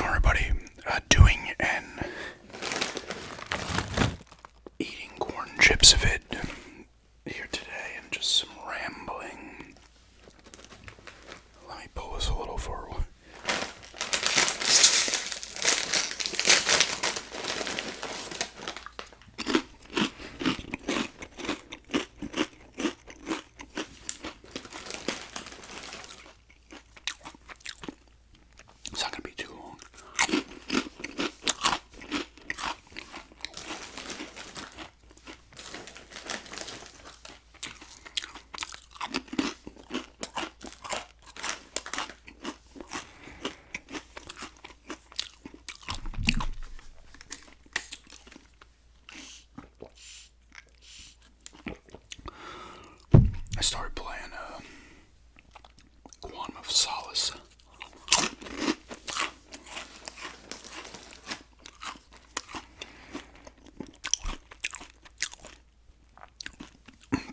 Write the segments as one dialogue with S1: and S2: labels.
S1: going, everybody? Doing and eating corn chips of it here today, and just some rambling. Let me pull this a little forward. It's not going to be too long. I started playing Quantum of Solace.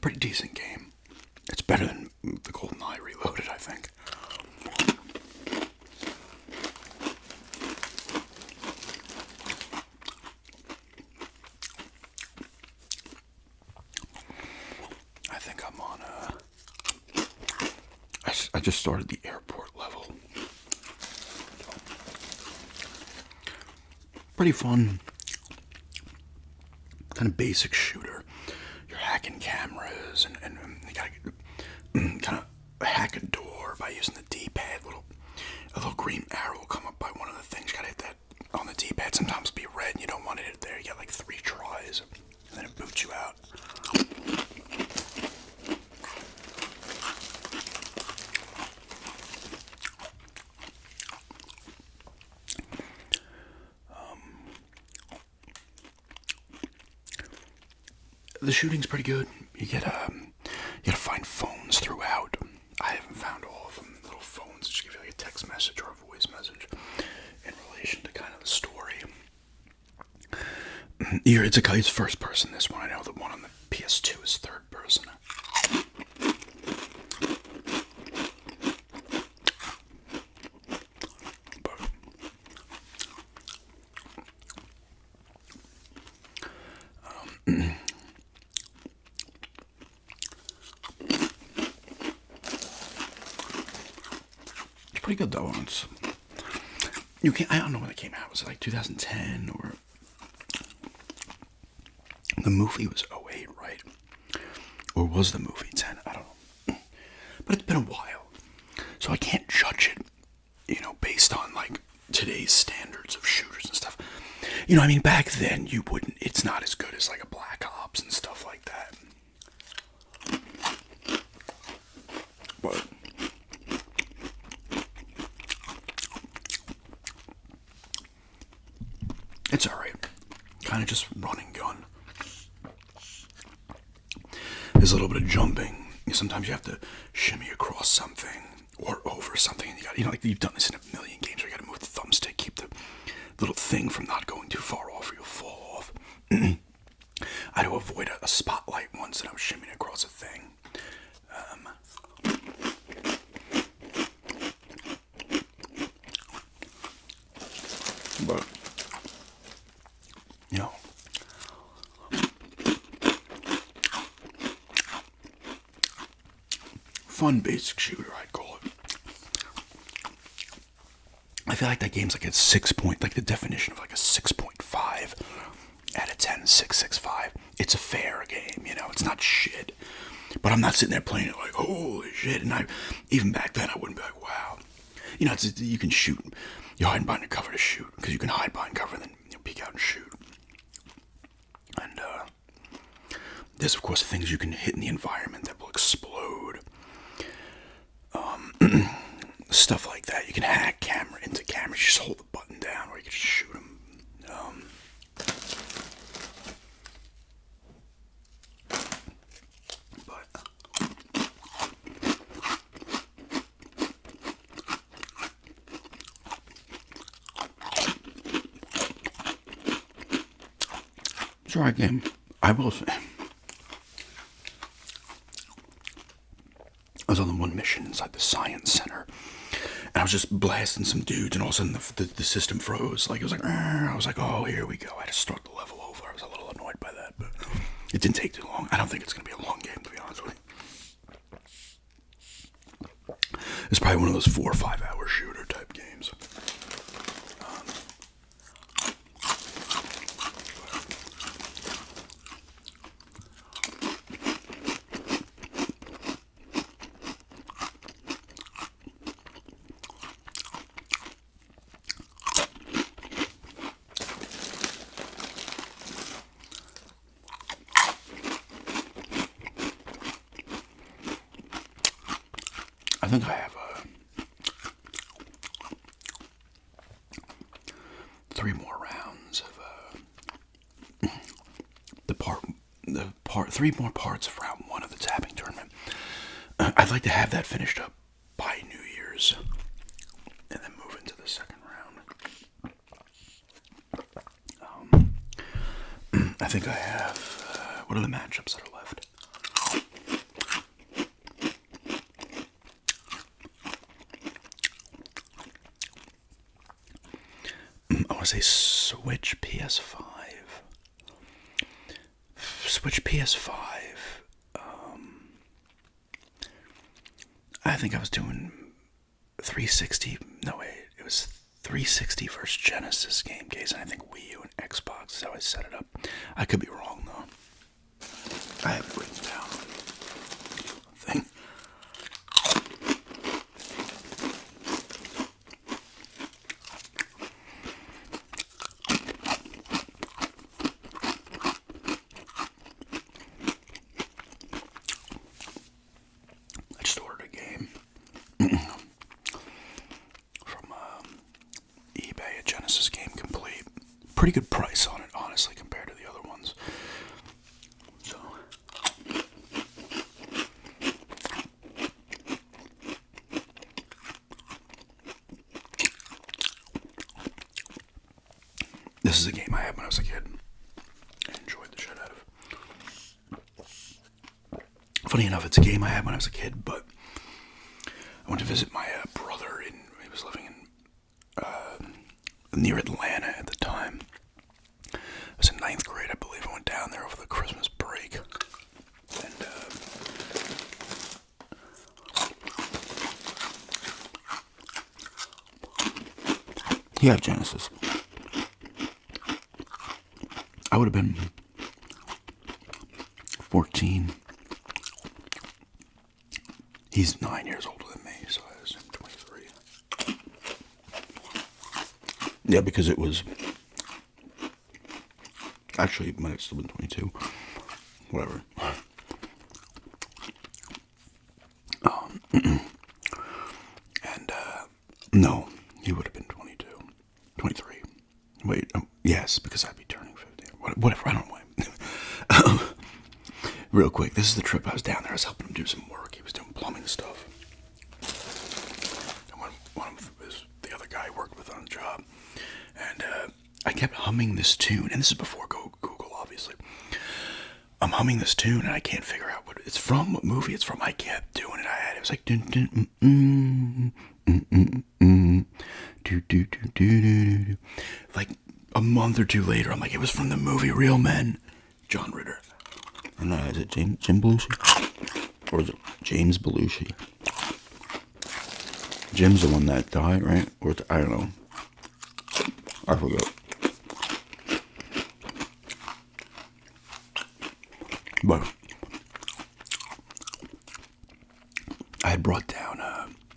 S1: Pretty decent game. It's better than the GoldenEye Reloaded, I think. I think I'm on I just started the airport level. Pretty fun. Kind of basic shooter. You're hacking cameras and you gotta kind of hack a door by using the D-pad. A little green arrow will come up by one of the things. You gotta hit that on the D-pad. Sometimes it'll be red and you don't want it there. You get like 3 tries and then it boots you out. The shooting's pretty good. You gotta find phones throughout. I haven't found all of them. Little phones that just give you like a text message or a voice message in relation to kind of the story. It's first person, this one. I know the one on the PS2 is third person. Pretty good though. I don't know when it came out. Was it like 2010 or the movie was 08, right? Or was the movie 10? I don't know. But it's been a while, so I can't judge it, based on like today's standards of shooters and stuff. I mean, back then you wouldn't. It's not as good as like a Black Ops and stuff like that. But it's alright. Kind of just run and gun. There's a little bit of jumping. Sometimes you have to shimmy across something or over something, and you got, like you've done this in a million games where you got to move the thumbstick, keep the little thing from not going too far off, or you'll fall off. I had to avoid a spotlight once, and I was shimmying across a thing. But fun basic shooter, I'd call it. I feel like that game's like a 6 point, like the definition of like a 6.5 out of 10, 6.65. It's a fair game, it's not shit. But I'm not sitting there playing it like, holy shit. And even back then, I wouldn't be like, wow. You can shoot. You hide behind a cover to shoot, because you can hide behind cover and then peek out and shoot. And there's, of course, things you can hit in the environment that will explode. Stuff like that. You can hack camera into cameras. You just hold the button down, or you can just shoot them. It's alright game. I will say. I was on the one mission inside the Science Center, and I was just blasting some dudes, and all of a sudden the system froze. Like, it was like, I was like, oh, here we go. I had to start the level over. I was a little annoyed by that, but it didn't take too long. I don't think it's going to be a long game, to be honest with you. It's probably one of those 4 or 5 hour shooter type games. I think I have 3 more rounds of 3 more parts of round 1 of the tapping tournament. I'd like to have that finished up by New Year's, and then move into the second round. I think I have. What are the matchups that are left? I want to say Switch PS5. Switch PS5. I think I was doing 360. No, wait. It was 360 versus Genesis game case, and I think Wii U and Xbox is how I set it up. I could be wrong, though. I have it written down. Thing. I just ordered a game from eBay, a Genesis game complete. Pretty good price on it, honestly, compared to the other ones. So, this is a game I had when I was a kid. I enjoyed the shit out of. Funny enough, it's a game I had when I was a kid, but I went to visit my brother, he was living in near Atlanta at the time. I was in 9th grade, I believe. I went down there over the Christmas break, and he had Genesis. I would have been 14. He's 9 years older than me, so I was 23. Yeah, because it was... Actually, it might have still been 22. Whatever. And, no, he would have been 22. 23. Wait, yes, because I'd be turning 50. Whatever, I don't know. Real quick, this is the trip I was down there. I was helping him do some work. He was doing plumbing stuff. And one of the other guy I worked with on the job. And I kept humming this tune. And this is before Google, obviously. I'm humming this tune, and I can't figure out what it's from, what movie it's from. I kept doing it. It was like... Dun, dun, do, do, do, do, do, do. Like a month or two later, I'm like, it was from the movie Real Men. John Ritter. And is it Jim Belushi? Or is it James Belushi? Jim's the one that died, right? Or I don't know. I forgot. But I had brought down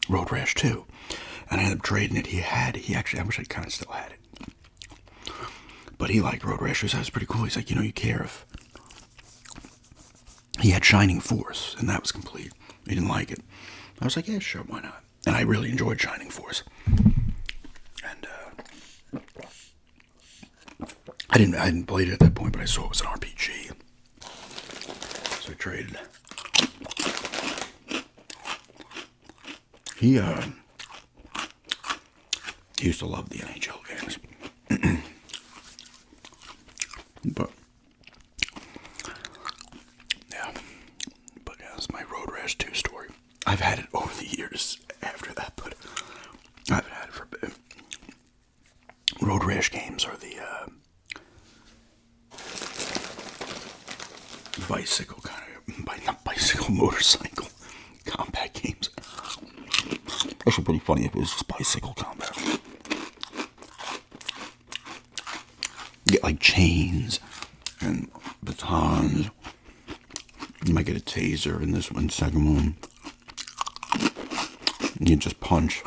S1: Road Rash 2, and I ended up trading it. He actually, I wish I kind of still had it. But he liked Road Rash 2, so that was pretty cool. He's like, you care if... He had Shining Force, and that was complete. He didn't like it. I was like, yeah, sure, why not? And I really enjoyed Shining Force. And I hadn't played it at that point, but I saw it was an RPG. So I traded. He used to love the NHL games. But that's my Road Rash 2 story. I've had it over the years after that, but Rash games are the bicycle kind of, not bicycle, motorcycle combat games. Actually, pretty funny if it was just bicycle combat. You get like chains and batons. You might get a taser in this one, second one. You just punch.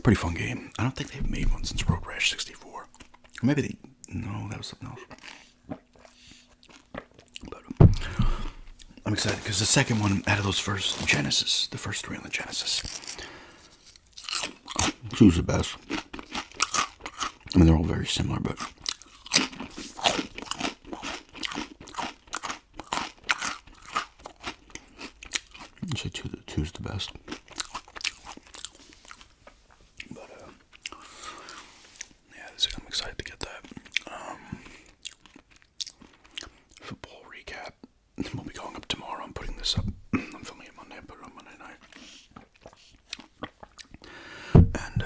S1: Pretty fun game. I don't think they've made one since Road Rash 64. Or maybe they... No, that was something else. But I'm excited because the second one out of those first Genesis, the first three on the Genesis, two's the best. I mean, they're all very similar, but I'd say two's the best. But yeah, I'm excited to get that. Football recap. We'll be going up tomorrow. I'm putting this up. I'm filming it Monday. I put it on Monday night. And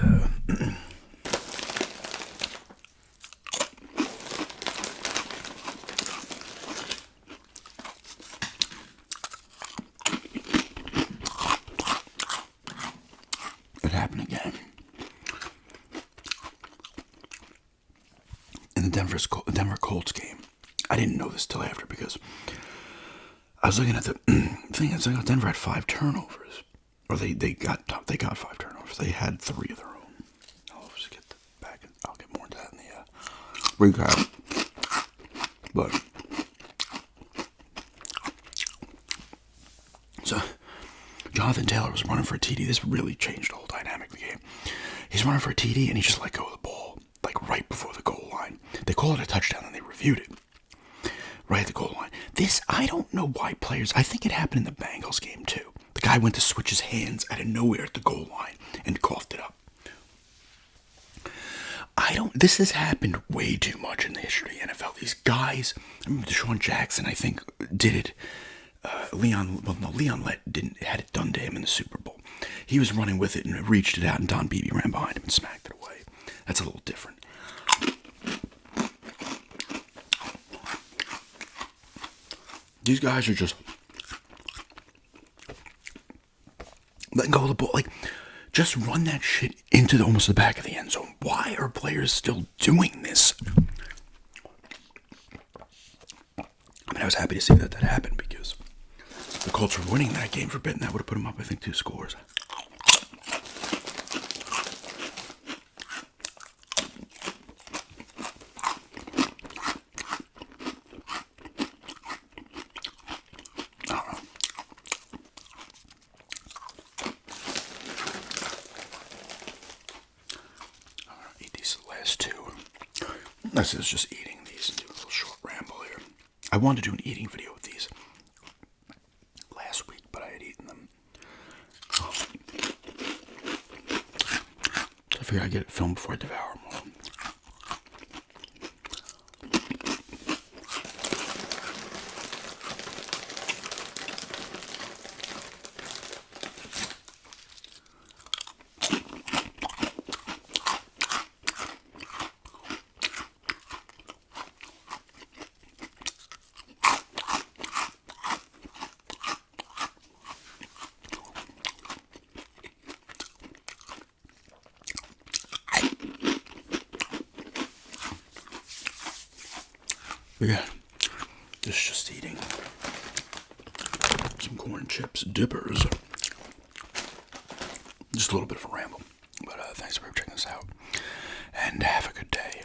S1: it happened again. In the Denver Colts game. I didn't know this till after because I was looking at the thing. It's like Denver had 5 turnovers, or they got 5 turnovers. They had 3 of their own. I'll just get back. I'll get more into that in the recap. But so Jonathan Taylor was running for a TD. This really changed the whole dynamic of the game. He's running for a TD and he just let go of the ball like right before the goal line. They called it a touchdown and they reviewed it. Right at the goal line. This, I don't know why players, I think it happened in the Bengals game too. The guy went to switch his hands out of nowhere at the goal line and coughed it up. This has happened way too much in the history of the NFL. These guys, I remember Deshaun Jackson, I think, did it. Leon Lett had it done to him in the Super Bowl. He was running with it and reached it out and Don Beebe ran behind him and smacked it away. That's a little different. These guys are just letting go of the ball. Like, just run that shit into almost the back of the end zone. Why are players still doing this? I mean, I was happy to see that happened because the Colts were winning that game for a bit, and that would have put them up, I think, 2 scores. This is just eating these and do a little short ramble here. I wanted to do an eating video with these last week, but I had eaten them. So I figured I'd get it filmed before I devour them all. Yeah, just eating some corn chips dippers. Just a little bit of a ramble, but thanks for checking this out, and have a good day.